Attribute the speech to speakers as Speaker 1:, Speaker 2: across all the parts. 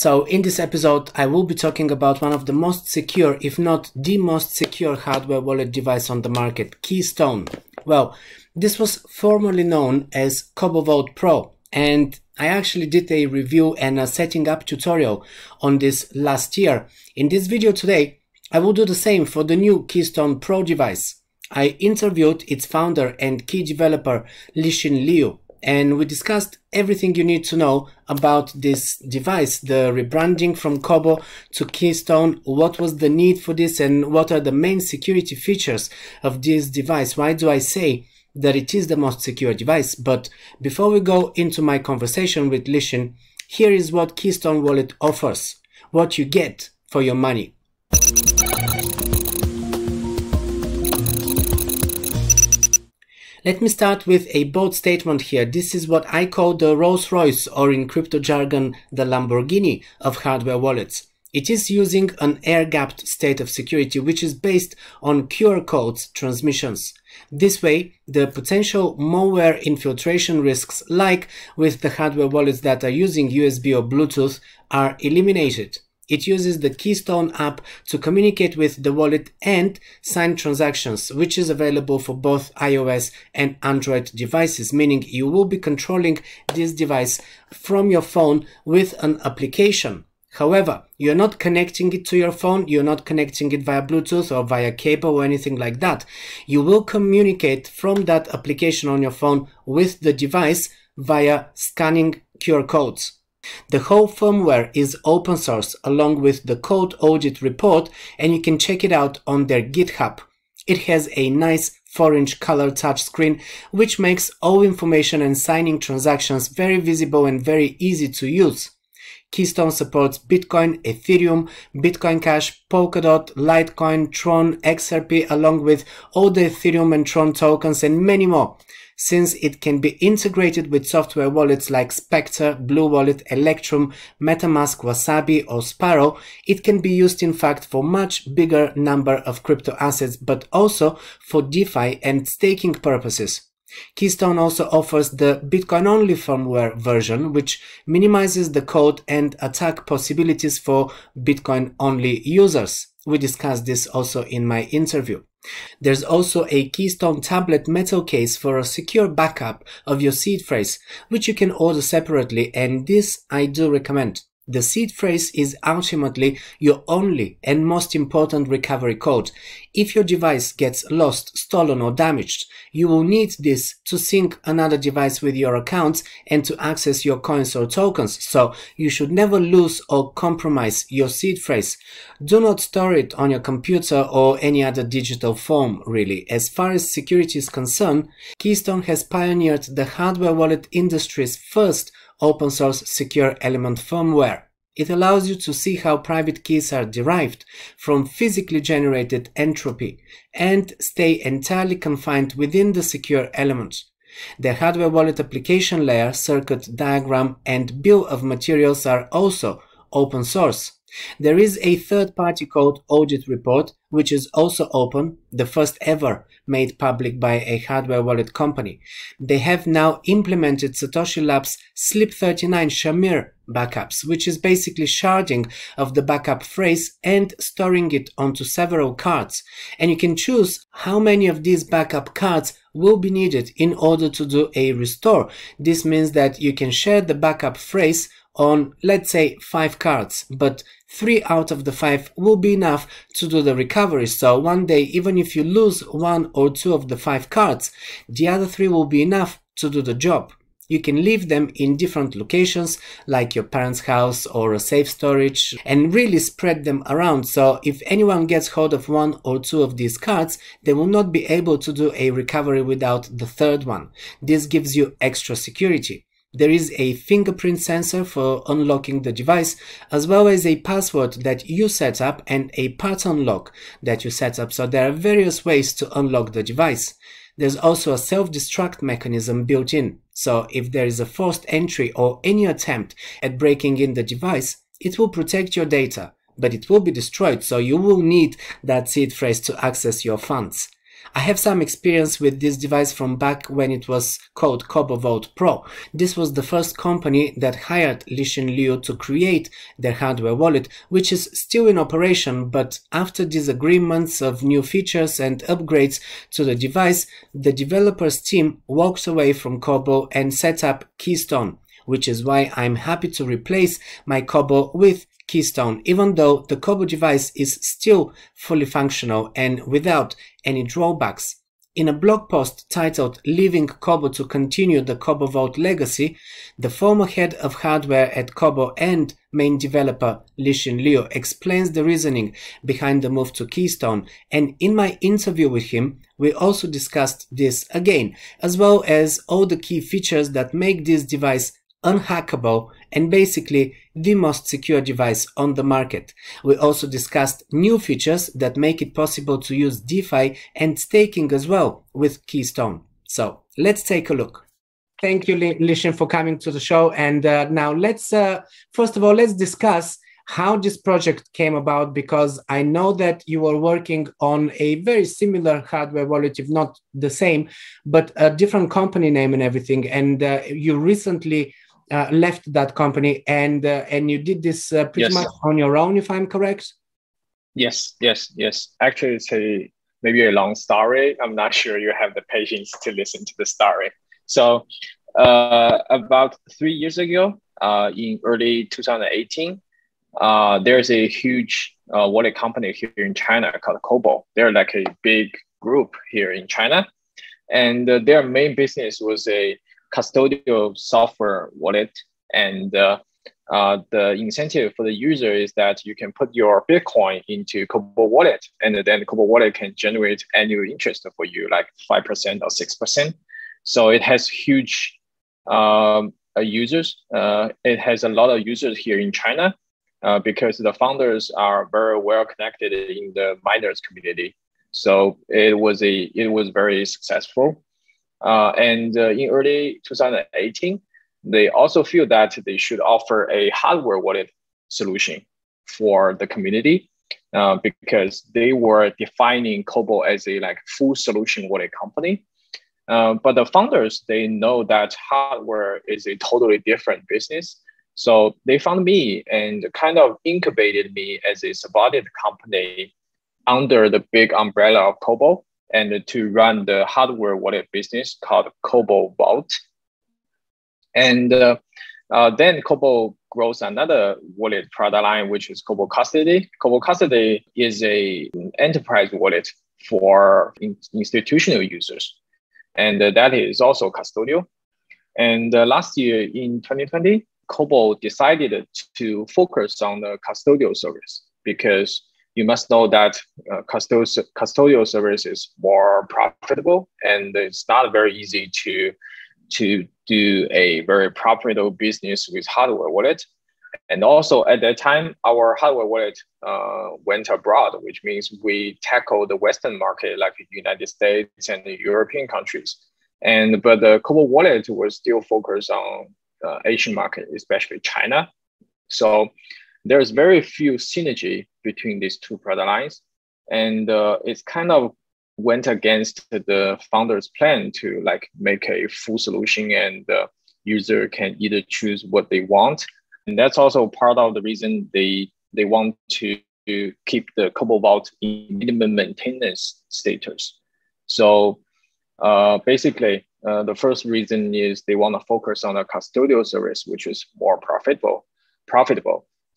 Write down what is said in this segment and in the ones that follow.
Speaker 1: So in this episode, I will be talking about one of the most secure, if not the most secure hardware wallet device on the market, Keystone. Well, this was formerly known as CoboVault Pro, and I actually did a review and a setting up tutorial on this last year. In this video today, I will do the same for the new Keystone Pro device. I interviewed its founder and key developer, Lixin Liu, and we discussed everything you need to know about this device, the rebranding from Kobo to Keystone, what was the need for this, and what are the main security features of this device. Why do I say that it is the most secure device? But before we go into my conversation with Lixin, here is what Keystone Wallet offers, what you get for your money. Let me start with a bold statement here. This is what I call the Rolls-Royce, or in crypto jargon, the Lamborghini of hardware wallets. It is using an air-gapped state of security, which is based on QR codes transmissions. This way, the potential malware infiltration risks, like with the hardware wallets that are using USB or Bluetooth, are eliminated. It uses the Keystone app to communicate with the wallet and sign transactions, which is available for both iOS and Android devices, meaning you will be controlling this device from your phone with an application. However, you're not connecting it to your phone, you're not connecting it via Bluetooth or via cable or anything like that. You will communicate from that application on your phone with the device via scanning QR codes. The whole firmware is open source along with the code audit report, and you can check it out on their GitHub. It has a nice 4-inch color touchscreen, which makes all information and signing transactions very visible and very easy to use. Keystone supports Bitcoin, Ethereum, Bitcoin Cash, Polkadot, Litecoin, Tron, XRP, along with all the Ethereum and Tron tokens and many more. Since it can be integrated with software wallets like Spectre, Blue Wallet, Electrum, MetaMask, Wasabi or Sparrow, it can be used in fact for much bigger number of crypto assets, but also for DeFi and staking purposes. Keystone also offers the Bitcoin-only firmware version, which minimizes the code and attack possibilities for Bitcoin-only users. We discussed this also in my interview. There's also a Keystone tablet metal case for a secure backup of your seed phrase, which you can order separately, and this I do recommend. The seed phrase is ultimately your only and most important recovery code. If your device gets lost, stolen or damaged, you will need this to sync another device with your accounts and to access your coins or tokens, so you should never lose or compromise your seed phrase. Do not store it on your computer or any other digital form, really. As far as security is concerned, Keystone has pioneered the hardware wallet industry's first open source secure element firmware. It allows you to see how private keys are derived from physically generated entropy and stay entirely confined within the secure element. The hardware wallet application layer, circuit diagram and bill of materials are also open source. There is a third-party code audit report, which is also open, the first ever made public by a hardware wallet company. They have now implemented Satoshi Labs SLIP39 Shamir backups, which is basically sharding of the backup phrase and storing it onto several cards. And you can choose how many of these backup cards will be needed in order to do a restore. This means that you can share the backup phrase on, let's say, 5 cards, but 3 out of the 5 will be enough to do the recovery. So one day, even if you lose 1 or 2 of the 5 cards, the other 3 will be enough to do the job. You can leave them in different locations, like your parents' house or a safe storage, and really spread them around. So if anyone gets hold of 1 or 2 of these cards, they will not be able to do a recovery without the third one. This gives you extra security. There is a fingerprint sensor for unlocking the device, as well as a password that you set up and a pattern lock that you set up. So there are various ways to unlock the device. There's also a self-destruct mechanism built in. So if there is a forced entry or any attempt at breaking in the device, it will protect your data, but it will be destroyed. So you will need that seed phrase to access your funds. I have some experience with this device from back when it was called CoboVault Pro. This was the first company that hired Lixin Liu to create their hardware wallet, which is still in operation, but after disagreements of new features and upgrades to the device, the developers team walks away from Cobo and set up Keystone, which is why I'm happy to replace my Cobo with Keystone, even though the Cobo device is still fully functional and without any drawbacks. In a blog post titled "Leaving Cobo to Continue the CoboVault Legacy," the former head of hardware at Cobo and main developer Lixin Liu explains the reasoning behind the move to Keystone, and in my interview with him, we also discussed this again, as well as all the key features that make this device unhackable and basically the most secure device on the market. We also discussed new features that make it possible to use DeFi and staking as well with Keystone. So let's take a look. Thank you, Lixin, for coming to the show. And now let's, first of all, let's discuss how this project came about, because I know that you were working on a very similar hardware wallet, if not the same, but a different company name and everything. And you recently left that company, and you did this pretty much on your own, if I'm correct?
Speaker 2: Yes. Actually, it's maybe a long story. I'm not sure you have the patience to listen to the story. So about 3 years ago, in early 2018, there's a huge wallet company here in China called Cobo. They're like a big group here in China, and their main business was a custodial software wallet, and the incentive for the user is that you can put your Bitcoin into Cobo wallet, and then Cobo wallet can generate annual interest for you, like 5% or 6%. So it has huge users. It has a lot of users here in China because the founders are very well connected in the miners community. So it was very successful. And in early 2018, they also feel that they should offer a hardware wallet solution for the community because they were defining Cobo as a full solution wallet company. But the founders, they know that hardware is a totally different business. So they found me and kind of incubated me as a subordinate company under the big umbrella of Cobo, and to run the hardware wallet business called CoboVault. And then Cobo grows another wallet product line, which is Cobo Custody. Cobo Custody is an enterprise wallet for institutional users, and that is also custodial. And last year in 2020, Cobo decided to focus on the custodial service, because you must know that custodial service is more profitable, and it's not very easy to do a very profitable business with hardware wallet. And also at that time, our hardware wallet went abroad, which means we tackled the Western market like the United States and the European countries. But the Cobo wallet was still focused on Asian market, especially China. So there's very few synergy between these two product lines. And it's kind of went against the founder's plan to make a full solution, and the user can either choose what they want. And that's also part of the reason they want to keep the CoboVault in minimum maintenance status. So basically, the first reason is they want to focus on a custodial service, which is more profitable.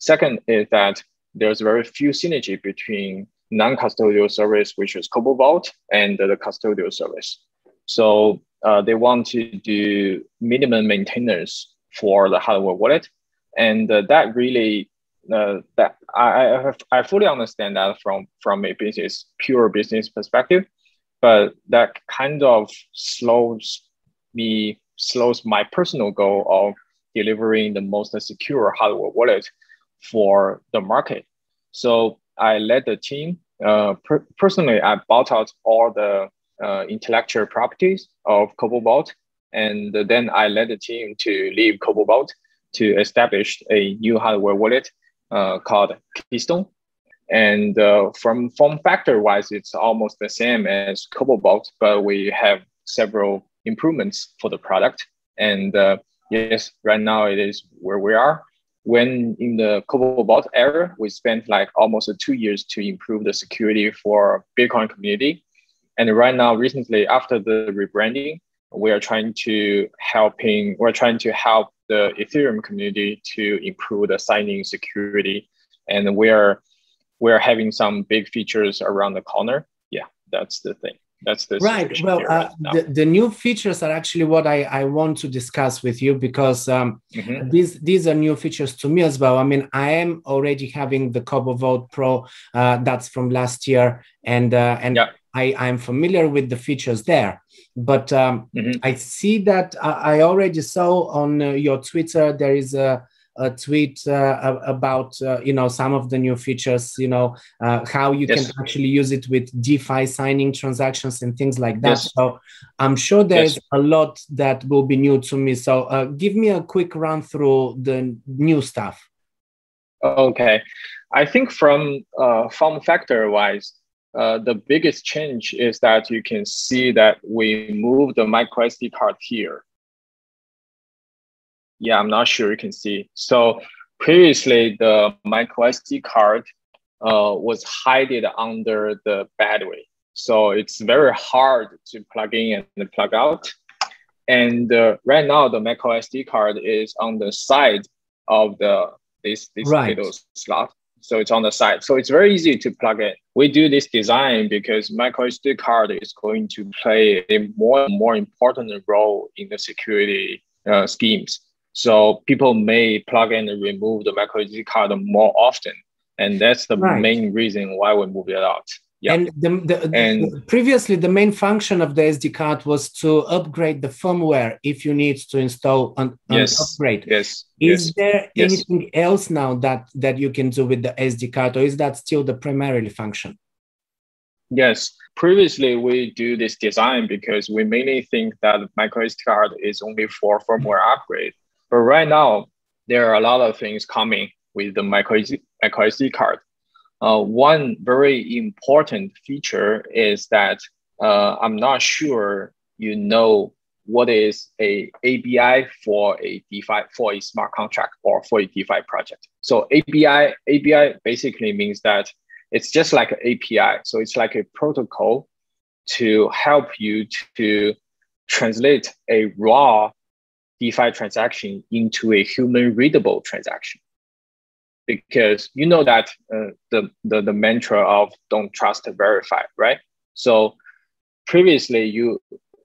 Speaker 2: Second is that there's very few synergy between non-custodial service, which is CoboVault, and the custodial service. So they want to do minimum maintenance for the hardware wallet. And that really, that I fully understand that from a pure business perspective, but that kind of slows my personal goal of delivering the most secure hardware wallet for the market. So I led the team. Personally, I bought out all the intellectual properties of CoboVault, and then I led the team to leave CoboVault to establish a new hardware wallet called Keystone. And from form factor wise, it's almost the same as CoboBot, but we have several improvements for the product. And yes, right now it is where we are. When in the CoboBot era, we spent like almost 2 years to improve the security for Bitcoin community. And right now, recently, after the rebranding, we're trying to help the Ethereum community to improve the signing security. And we're having some big features around the corner. Yeah, that's the thing. That's the
Speaker 1: right. Well, the new features are actually what I want to discuss with you, because these are new features to me as well. I mean, I am already having the CoboVote Pro that's from last year, and yeah. I'm familiar with the features there. But I see that I already saw on your Twitter there is a tweet about some of the new features, how you can actually use it with DeFi signing transactions and things like that. So I'm sure there's a lot that will be new to me. So give me a quick run through the new stuff.
Speaker 2: Okay, I think from form factor wise, the biggest change is that you can see that we moved the micro SD card here. Yeah, I'm not sure you can see. So previously, the micro SD card was hidden under the battery. So it's very hard to plug in and plug out. And right now, the micro SD card is on the side of this little slot. So it's on the side. So it's very easy to plug in. We do this design because micro SD card is going to play a more important role in the security schemes. So people may plug in and remove the micro SD card more often. And that's the main reason why we move it out. Yeah.
Speaker 1: And previously, the main function of the SD card was to upgrade the firmware if you need to install an upgrade. Is there anything else now that you can do with the SD card, or is that still the primarily function?
Speaker 2: Yes. Previously, we do this design because we mainly think that micro SD card is only for firmware upgrade. But right now, there are a lot of things coming with the micro SD card. One very important feature is that I'm not sure you know what is a ABI for a DeFi, for a smart contract or for a DeFi project. So ABI basically means that it's just like an API. So it's like a protocol to help you to translate a raw DeFi transaction into a human readable transaction. Because you know that the mantra of don't trust, verify, right? So previously,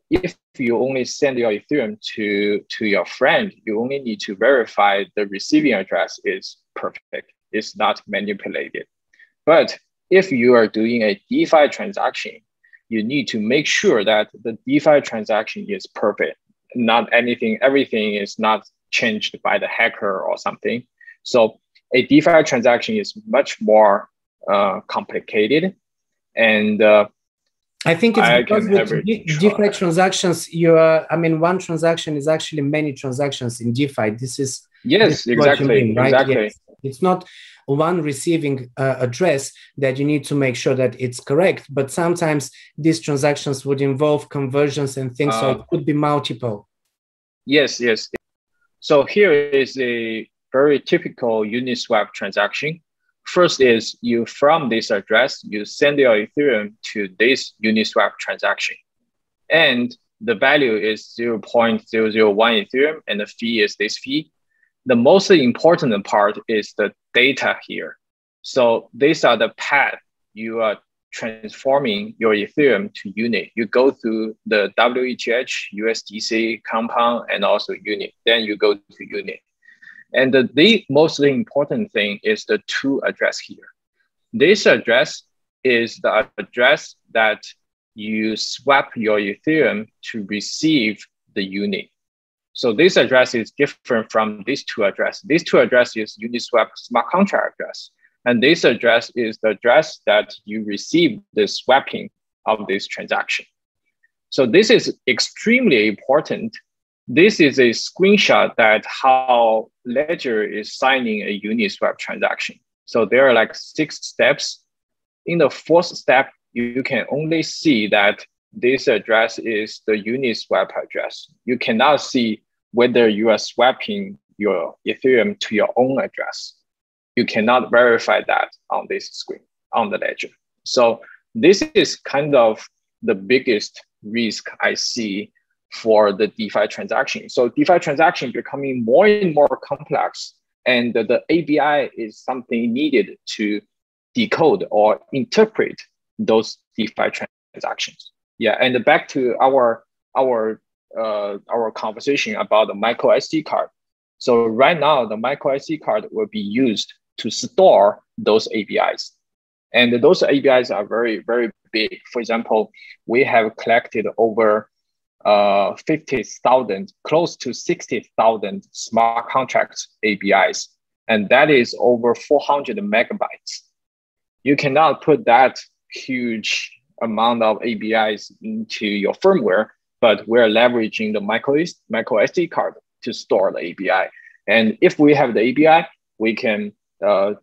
Speaker 2: if you only send your Ethereum to your friend, you only need to verify the receiving address is perfect, it's not manipulated. But if you are doing a DeFi transaction, you need to make sure that the DeFi transaction is perfect. Everything is not changed by the hacker or something. So a DeFi transaction is much more complicated, and
Speaker 1: I think it's because with DeFi transactions, one transaction is actually many transactions in DeFi. This is
Speaker 2: exactly
Speaker 1: what you mean, right?
Speaker 2: Exactly.
Speaker 1: Yes. It's not one receiving address that you need to make sure that it's correct, but sometimes these transactions would involve conversions and things, so it could be multiple.
Speaker 2: Yes. So here is a very typical Uni Swap transaction. First is from this address, you send your Ethereum to this Uni Swap transaction. And the value is 0.001 Ethereum and the fee is this fee. The most important part is the data here. So these are the path you are transforming your Ethereum to Uni. You go through the WETH, USDC, Compound, and also Uni. Then you go to Uni. And the most important thing is the to address here. This address is the address that you swap your Ethereum to receive the Uni. So this address is different from these two addresses. These two addresses is Uniswap smart contract address. And this address is the address that you receive the swapping of this transaction. So this is extremely important. This is a screenshot that how Ledger is signing a Uniswap transaction. So there are like 6 steps. In the 4th step, you can only see that this address is the Uni Swap address. You cannot see whether you are swapping your Ethereum to your own address. You cannot verify that on this screen, on the ledger. So this is kind of the biggest risk I see for the DeFi transaction. So DeFi transaction becoming more and more complex, and the ABI is something needed to decode or interpret those DeFi transactions. Yeah, and back to our conversation about the micro SD card. So right now, the micro SD card will be used to store those ABIs. And those ABIs are very, very big. For example, we have collected over 50,000, close to 60,000 smart contracts ABIs. And that is over 400 megabytes. You cannot put that huge amount of ABIs into your firmware, but we're leveraging the micro SD card to store the ABI. And if we have the ABI, we can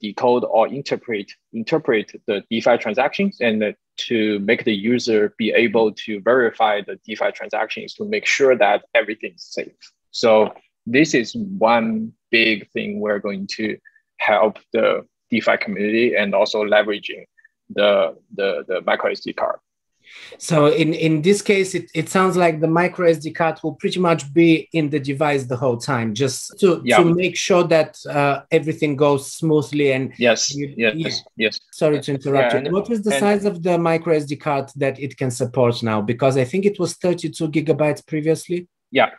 Speaker 2: decode or interpret the DeFi transactions, and to make the user be able to verify the DeFi transactions to make sure that everything's safe. So this is one big thing we're going to help the DeFi community, and also leveraging the micro SD card.
Speaker 1: So in this case, it sounds like the micro SD card will pretty much be in the device the whole time, just to make sure that everything goes smoothly. And
Speaker 2: yes.
Speaker 1: Sorry to interrupt you. What is the size of the micro SD card that it can support now? Because I think it was 32 gigabytes previously.
Speaker 2: Yeah,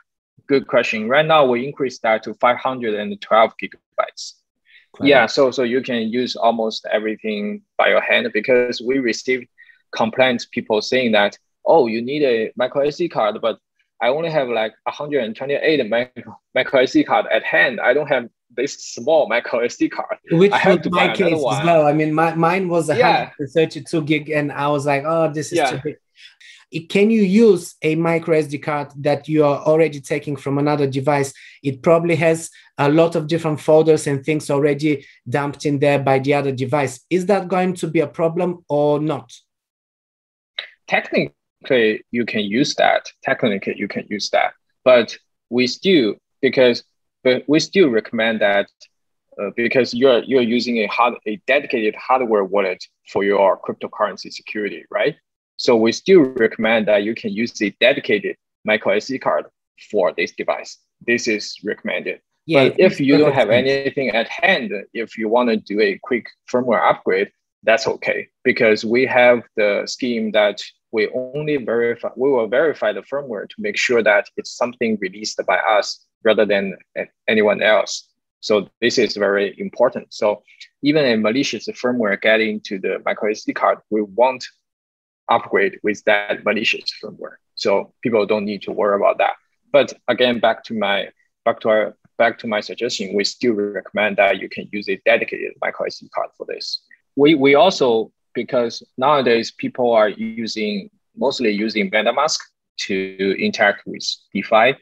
Speaker 2: good question. Right now we increased that to 512 gigabytes. Wow. Yeah, so you can use almost everything by your hand, because we received complaints, people saying that, oh, you need a micro SD card, but I only have like 128 micro SD card at hand. I don't have this small micro SD card.
Speaker 1: Which was my case as well. I mean, mine was 132 gig, and I was like, oh, this is too big. Can you use a micro SD card that you are already taking from another device? It probably has a lot of different folders and things already dumped in there by the other device. Is that going to be a problem or not?
Speaker 2: Technically, you can use that. But we still recommend that because you're using a dedicated hardware wallet for your cryptocurrency security, right? So we still recommend that you can use a dedicated micro SD card for this device. This is recommended. Yeah, but if you don't have anything at hand, if you want to do a quick firmware upgrade, that's okay, because we have the scheme that we will verify the firmware to make sure that it's something released by us rather than anyone else. So this is very important. So even a malicious firmware getting to the micro SD card, we won't upgrade with that malicious firmware. So people don't need to worry about that. But again, back to my suggestion, we still recommend that you can use a dedicated micro SD card for this. We also, because nowadays people are mostly using MetaMask to interact with DeFi.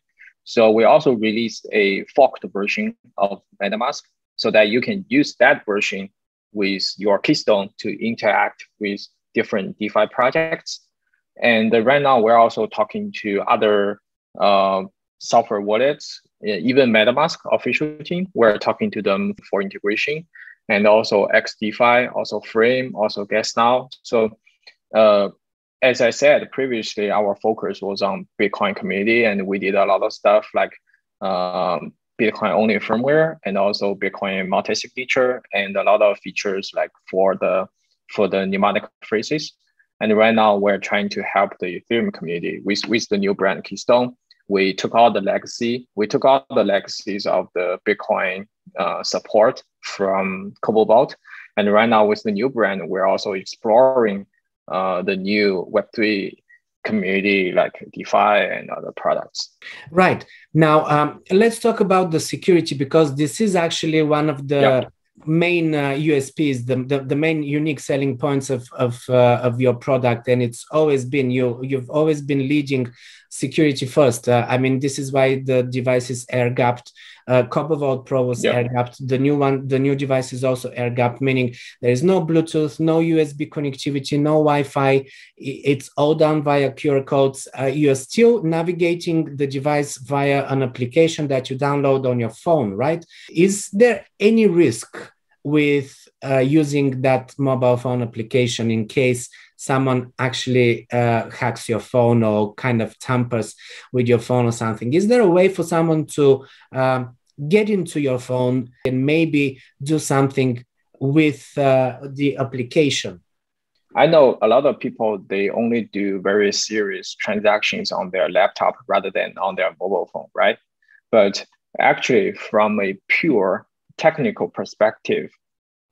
Speaker 2: So we also released a forked version of MetaMask so that you can use that version with your Keystone to interact with different DeFi projects. And right now we're also talking to other software wallets, even MetaMask official team. We're talking to them for integration, and also XDeFi, also Frame, also GuessNow. So as I said previously, our focus was on Bitcoin community, and we did a lot of stuff like Bitcoin only firmware, and also Bitcoin multi-signature, and a lot of features like for the mnemonic phrases. And right now we're trying to help the Ethereum community with the new brand Keystone. We took all the legacies of the Bitcoin support from Cobalt. And right now with the new brand, we're also exploring the new Web3 community like DeFi and other products.
Speaker 1: Right. Now, let's talk about the security, because this is actually one of the main USPs, the main unique selling points of your product. And it's always been, you've always been leading security first. I mean, this is why the device is air gapped. Copper Vault Pro was air gapped. The new device is also air gapped, meaning there is no Bluetooth, no USB connectivity, no Wi-Fi. It's all done via QR codes. You are still navigating the device via an application that you download on your phone, right? Is there any risk with using that mobile phone application in case someone actually hacks your phone or kind of tampers with your phone or something? Is there a way for someone to get into your phone and maybe do something with the application?
Speaker 2: I know a lot of people, they only do very serious transactions on their laptop rather than on their mobile phone, right? But actually, from a pure technical perspective,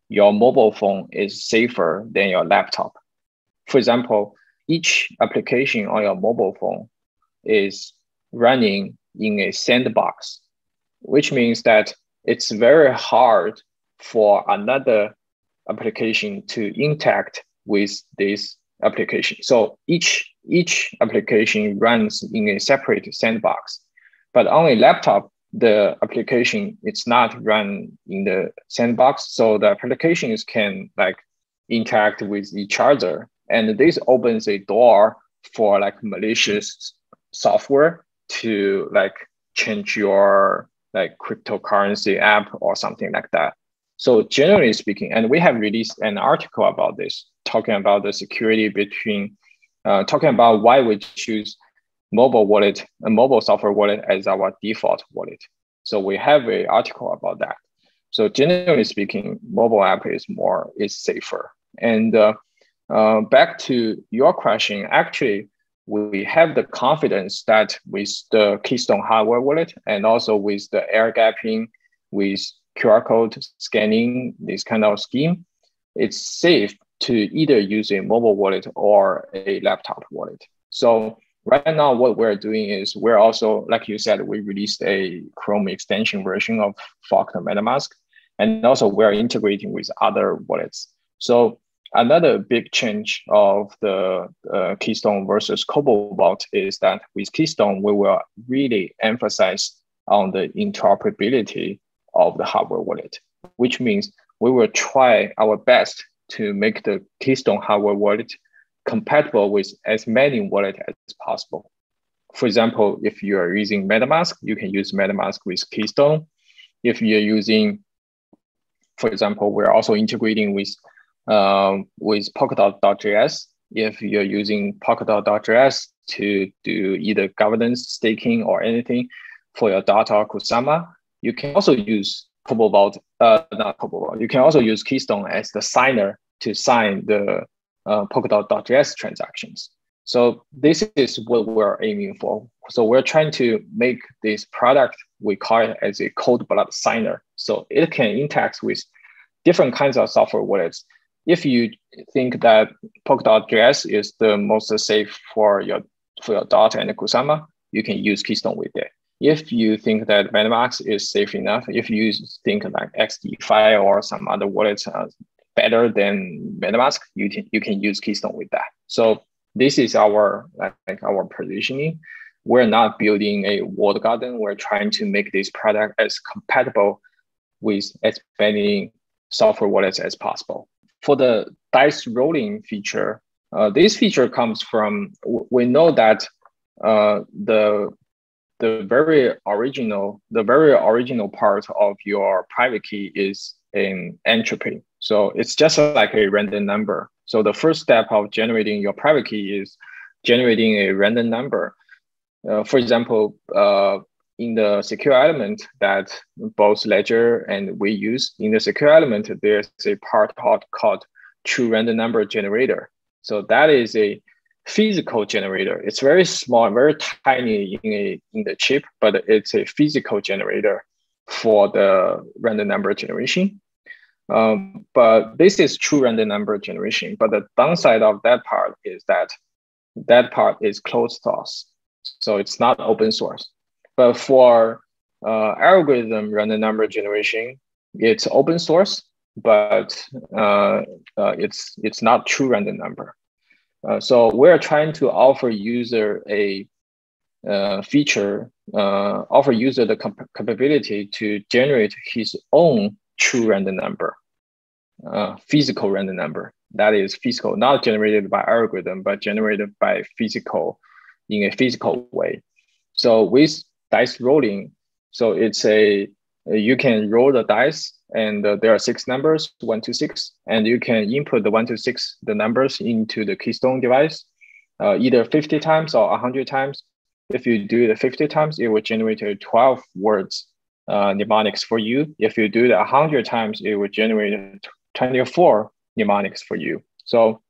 Speaker 2: your mobile phone is safer than your laptop. For example, each application on your mobile phone is running in a sandbox, which means that it's very hard for another application to interact with this application. So each application runs in a separate sandbox. But on a laptop, the application it's not run in the sandbox, so the applications can like interact with each other, and this opens a door for like malicious software to like change your like cryptocurrency app or something like that. So generally speaking, and we have released an article about this, talking about the security between, talking about why we choose mobile wallet, a mobile software wallet as our default wallet. So we have an article about that. So generally speaking, mobile app is safer. And back to your question, actually, we have the confidence that with the Keystone hardware wallet and also with the air gapping, with QR code scanning, this kind of scheme, it's safe to either use a mobile wallet or a laptop wallet. So right now, what we're doing is we're also, like you said, we released a Chrome extension version of Falcon MetaMask, and also we're integrating with other wallets. So another big change of the Keystone versus Cobalt Vault is that with Keystone, we will really emphasize on the interoperability of the hardware wallet, which means we will try our best to make the Keystone hardware wallet compatible with as many wallets as possible. For example, if you are using MetaMask, you can use MetaMask with Keystone. If you're using, for example, we're also integrating with polkadot.js. If you're using polkadot.js to do either governance, staking, or anything for your data or Kusama, you can also use Cobalt Vault, not Cobalt Vault. You can also use Keystone as the signer to sign the polkadot.js transactions. So this is what we're aiming for. So we're trying to make this product, we call it as a cold blood signer. So it can interact with different kinds of software wallets. If you think that polkadot.js is the most safe for your data and Kusama, you can use Keystone with it. If you think that MetaMask is safe enough, if you think like XDeFi or some other wallets are better than MetaMask, you can use Keystone with that. So this is our positioning. We're not building a walled garden. We're trying to make this product as compatible with as many software wallets as possible. For the dice rolling feature, this feature comes from, we know that the very original part of your private key is in entropy. So it's just like a random number. So the first step of generating your private key is generating a random number. For example, in the secure element that both Ledger and we use, in the secure element, there's a part called true random number generator. So that is a physical generator. It's very small, very tiny in the chip, but it's a physical generator for the random number generation. But this is true random number generation. But the downside of that part is that part is closed source. So it's not open source. But for algorithm random number generation, it's open source, but it's not true random number. So we're trying to offer user a feature offer user the capability to generate his own true random number, physical random number. That is physical, not generated by algorithm, but generated by physical in a physical way. So with dice rolling, so it's you can roll the dice, and there are 6 numbers, 1 to 6, and you can input the 1 to 6 the numbers into the Keystone device, either 50 times or 100 times. If you do it 50 times, it will generate 12 words mnemonics for you. If you do it 100 times, it will generate 24 mnemonics for you. So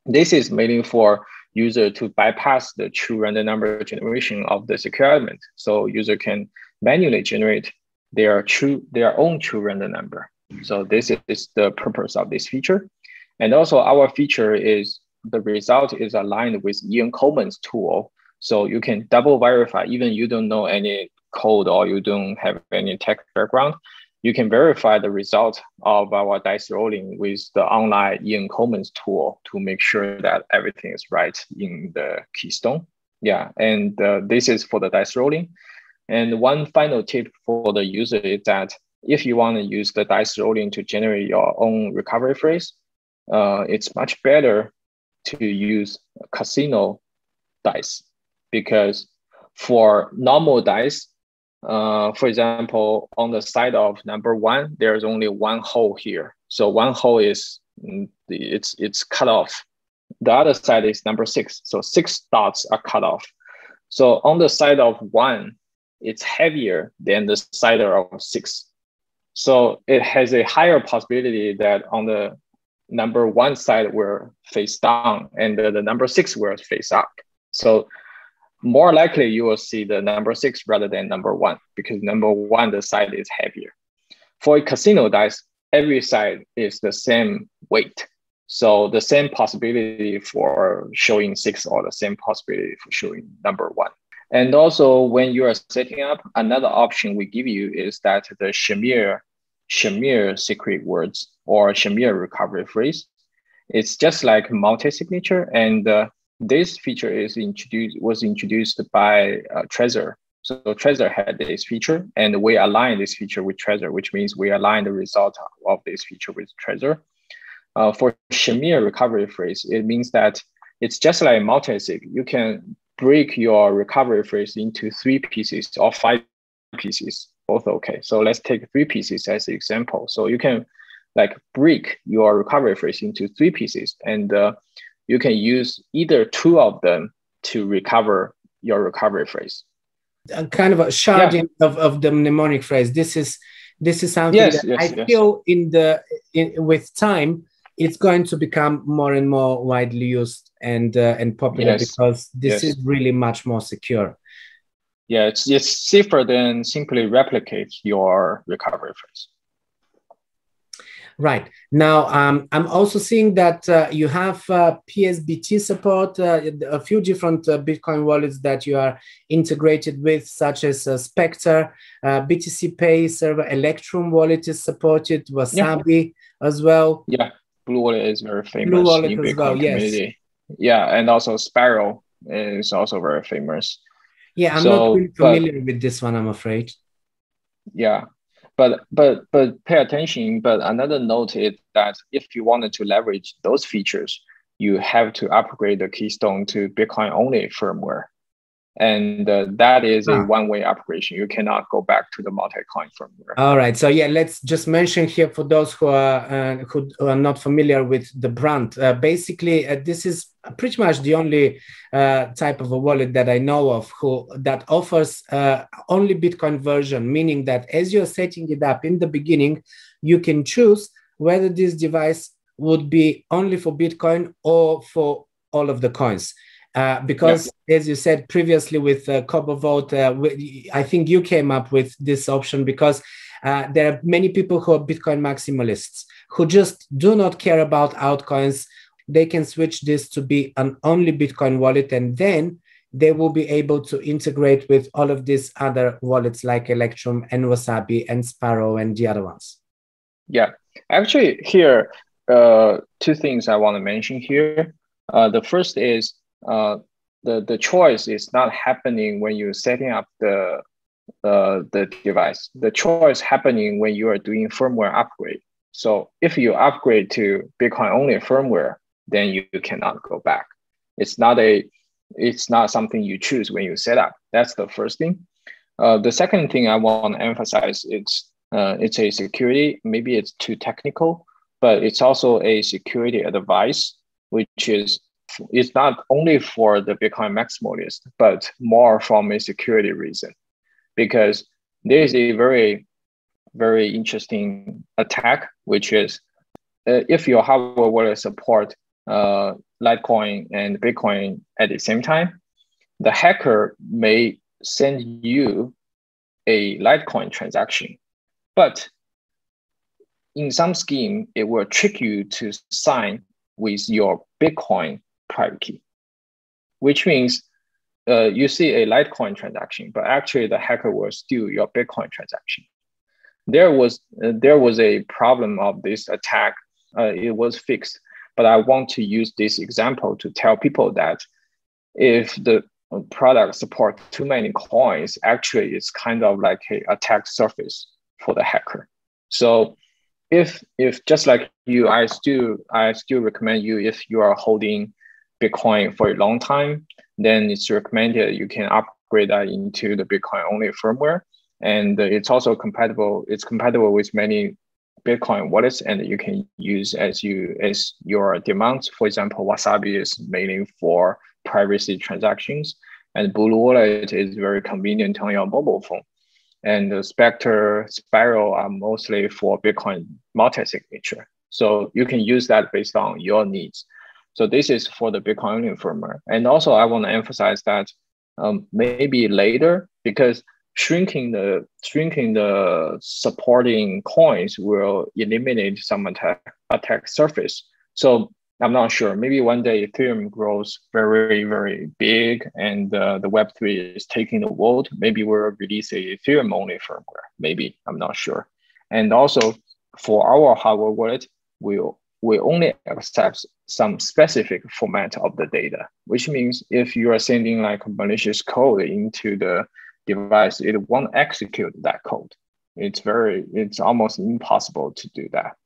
Speaker 2: this is mainly for user to bypass the true random number generation of the secure element. So user can manually generate their own true random number. So this is the purpose of this feature. And also our feature is the result is aligned with Ian Coleman's tool. So you can double verify, even you don't know any code or you don't have any tech background, you can verify the result of our dice rolling with the online Ian Coleman's tool to make sure that everything is right in the Keystone. Yeah, and this is for the dice rolling. And one final tip for the user is that if you want to use the dice rolling to generate your own recovery phrase, it's much better to use casino dice, because for normal dice, for example, on the side of number 1, there's only 1 hole here. So 1 hole is it's cut off. The other side is number 6. So 6 dots are cut off. So on the side of 1, it's heavier than the side of 6. So it has a higher possibility that on the number 1 side will face down and the number 6 will face up. So more likely you will see the number 6 rather than number 1, because number 1, the side is heavier. For a casino dice, every side is the same weight. So the same possibility for showing 6 or the same possibility for showing number 1. And also when you are setting up, another option we give you is that the Shamir secret words or Shamir recovery phrase. It's just like multi-signature, and this feature was introduced by Trezor. So Trezor had this feature, and we align this feature with Trezor, which means we align the result of this feature with Trezor. For Shamir recovery phrase, it means that it's just like multi-sig. You can break your recovery phrase into 3 pieces or 5 pieces, both okay. So let's take 3 pieces as an example. So you can like break your recovery phrase into 3 pieces, and you can use either 2 of them to recover your recovery phrase.
Speaker 1: Kind of a sharding of the mnemonic phrase. This is something I feel with time it's going to become more and more widely used and popular, because this is really much more secure.
Speaker 2: Yeah, it's safer than simply replicate your recovery phrase.
Speaker 1: Right. Now, I'm also seeing that you have PSBT support, a few different Bitcoin wallets that you are integrated with, such as Spectre, BTC Pay server, Electrum wallet is supported, Wasabi as well.
Speaker 2: Yeah, Blue Wallet is very famous.
Speaker 1: Blue Wallet
Speaker 2: in
Speaker 1: as
Speaker 2: Bitcoin
Speaker 1: well,
Speaker 2: community. Yeah, and also Sparrow is also very famous.
Speaker 1: Yeah, I'm not really familiar with this one, I'm afraid.
Speaker 2: Yeah. But pay attention. But another note is that if you wanted to leverage those features, you have to upgrade the Keystone to Bitcoin only firmware. And that is a one-way upgradation. You cannot go back to the multi-coin firmware. All
Speaker 1: right. So yeah, let's just mention here for those who are not familiar with the brand. Basically, this is pretty much the only type of a wallet that I know of that offers only Bitcoin version, meaning that as you're setting it up in the beginning, you can choose whether this device would be only for Bitcoin or for all of the coins. Because as you said previously with Copytrade, I think you came up with this option because there are many people who are Bitcoin maximalists who just do not care about altcoins. They can switch this to be an only Bitcoin wallet, and then they will be able to integrate with all of these other wallets like Electrum and Wasabi and Sparrow and the other ones.
Speaker 2: Yeah, actually here, 2 things I want to mention here. The first is the choice is not happening when you're setting up the device. The choice happening when you are doing firmware upgrade. So if you upgrade to Bitcoin only firmware, then you cannot go back. It's not something you choose when you set up. That's the first thing. The second thing I want to emphasize it's a security. Maybe it's too technical, but it's also a security advice, which is it's not only for the Bitcoin maximalist, but more from a security reason, because there is a very, very interesting attack, which is if your hardware wallet support Litecoin and Bitcoin at the same time, the hacker may send you a Litecoin transaction, but in some scheme, it will trick you to sign with your Bitcoin private key, which means you see a Litecoin transaction, but actually the hacker will steal your Bitcoin transaction. There was a problem of this attack. It was fixed, but I want to use this example to tell people that if the product support too many coins, actually it's kind of like a attack surface for the hacker. So if just like you, I still recommend you, if you are holding Bitcoin for a long time, then it's recommended you can upgrade that into the Bitcoin only firmware. And it's also compatible. It's compatible with many Bitcoin wallets, and you can use as your demands. For example, Wasabi is mainly for privacy transactions, and Blue Wallet is very convenient on your mobile phone. And the Spectre, Spiral are mostly for Bitcoin multi-signature. So you can use that based on your needs. So this is for the Bitcoin only firmware. And also I want to emphasize that maybe later, because shrinking the supporting coins will eliminate some attack surface. So I'm not sure. Maybe one day Ethereum grows very, very big, and the Web3 is taking the world. Maybe we'll release a Ethereum only firmware. Maybe, I'm not sure. And also for our hardware wallet, we only accept some specific format of the data, which means if you are sending like malicious code into the device, it won't execute that code. It's almost impossible to do that.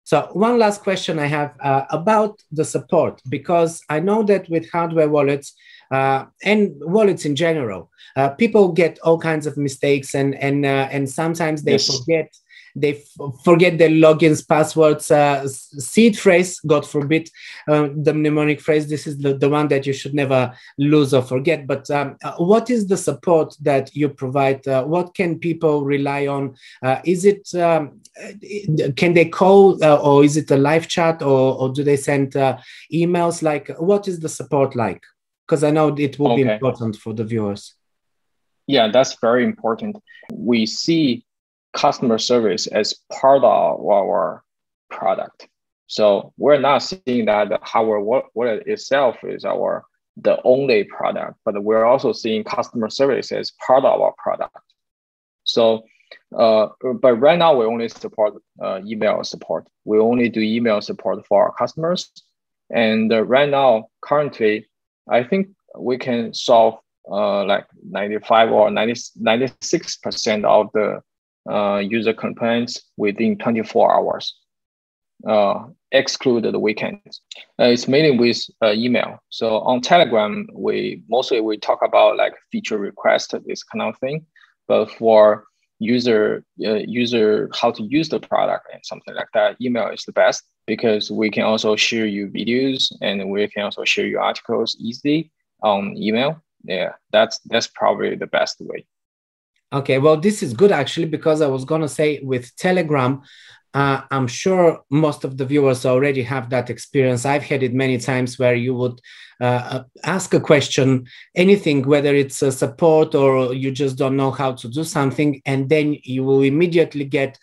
Speaker 1: So one last question I have about the support, because I know that with hardware wallets and wallets in general, people get all kinds of mistakes, and sometimes they forget their logins, passwords, seed phrase, God forbid, the mnemonic phrase. This is the one that you should never lose or forget. But what is the support that you provide? What can people rely on? Is it can they call, or is it a live chat, or do they send emails? Like, what is the support like? Because I know it will be important for the viewers.
Speaker 2: Yeah, that's very important. We see customer service as part of our product. So we're not seeing that the hardware wallet itself is the only product, but we're also seeing customer service as part of our product. So, but right now we only support email support. We only do email support for our customers. And right now, currently, I think we can solve like 95 or 96% of the user complaints within 24 hours, exclude the weekends. It's mainly with email. So on Telegram, we talk about like feature request, this kind of thing. But for user how to use the product and something like that, email is the best, because we can also share you videos, and we can also share you articles easily on email. Yeah, that's probably the best way.
Speaker 1: Okay, well, this is good actually, because I was going to say with Telegram, I'm sure most of the viewers already have that experience. I've had it many times where you would ask a question, anything, whether it's a support or you just don't know how to do something, and then you will immediately get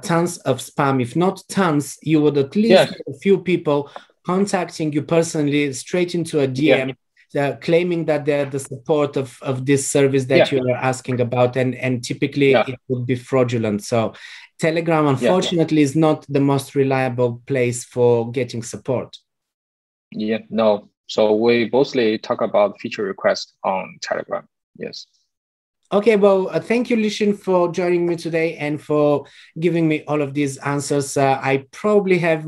Speaker 1: tons of spam. If not tons, you would at least get a few people contacting you personally straight into a DM. Claiming that they're the support of this service that you are asking about, and typically it would be fraudulent. So Telegram, unfortunately, is not the most reliable place for getting support.
Speaker 2: Yeah, no. So we mostly talk about feature requests on Telegram. Yes.
Speaker 1: Okay, well, thank you, Lixin, for joining me today and for giving me all of these answers. I probably have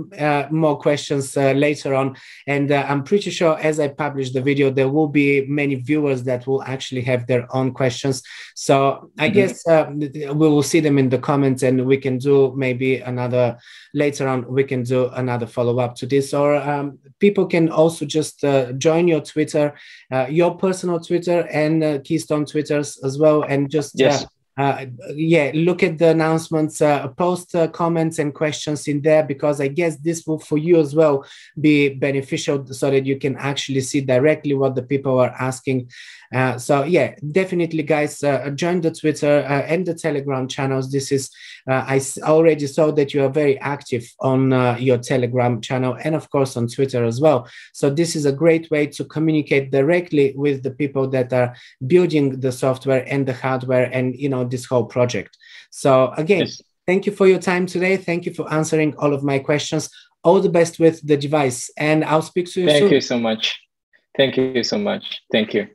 Speaker 1: more questions later on, and I'm pretty sure as I publish the video, there will be many viewers that will actually have their own questions. So I guess we will see them in the comments, and we can do maybe another, later on, we can do another follow-up to this, or people can also just join your Twitter, your personal Twitter and Keystone Twitters as well, and just look at the announcements, post comments and questions in there, because I guess this will for you as well be beneficial, so that you can actually see directly what the people are asking. So yeah, definitely guys, join the Twitter and the Telegram channels. This is I already saw that you are very active on your Telegram channel and of course on Twitter as well. So this is a great way to communicate directly with the people that are building the software and the hardware and, you know, this whole project. So again, thank you for your time today. Thank you for answering all of my questions. All the best with the device, and I'll speak to you soon.
Speaker 2: Thank you so much. Thank you so much. Thank you.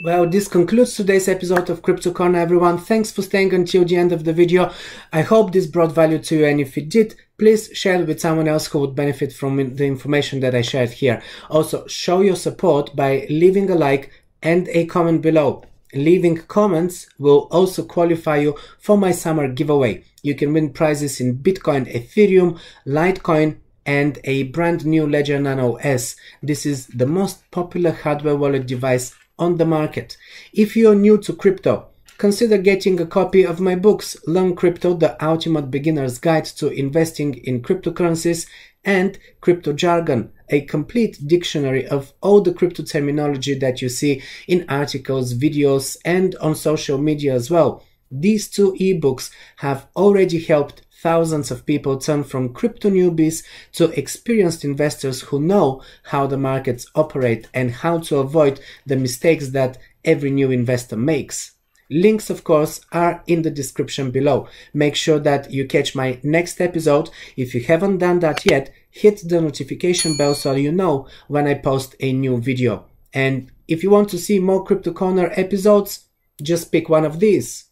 Speaker 1: Well, this concludes today's episode of Crypto Corner, everyone. Thanks for staying until the end of the video. I hope this brought value to you, and if it did, please share it with someone else who would benefit from the information that I shared here. Also, show your support by leaving a like and a comment below. Leaving comments will also qualify you for my summer giveaway. You can win prizes in Bitcoin, Ethereum, Litecoin, and a brand new Ledger Nano S. This is the most popular hardware wallet device on the market. If you're new to crypto, consider getting a copy of my books, Learn Crypto, the Ultimate Beginner's Guide to Investing in Cryptocurrencies, and Crypto Jargon, a complete dictionary of all the crypto terminology that you see in articles, videos, and on social media as well. These two ebooks have already helped thousands of people turn from crypto newbies to experienced investors who know how the markets operate and how to avoid the mistakes that every new investor makes. Links, of course, are in the description below. Make sure that you catch my next episode. If you haven't done that yet, hit the notification bell so you know when I post a new video. And if you want to see more Crypto Corner episodes, just pick one of these.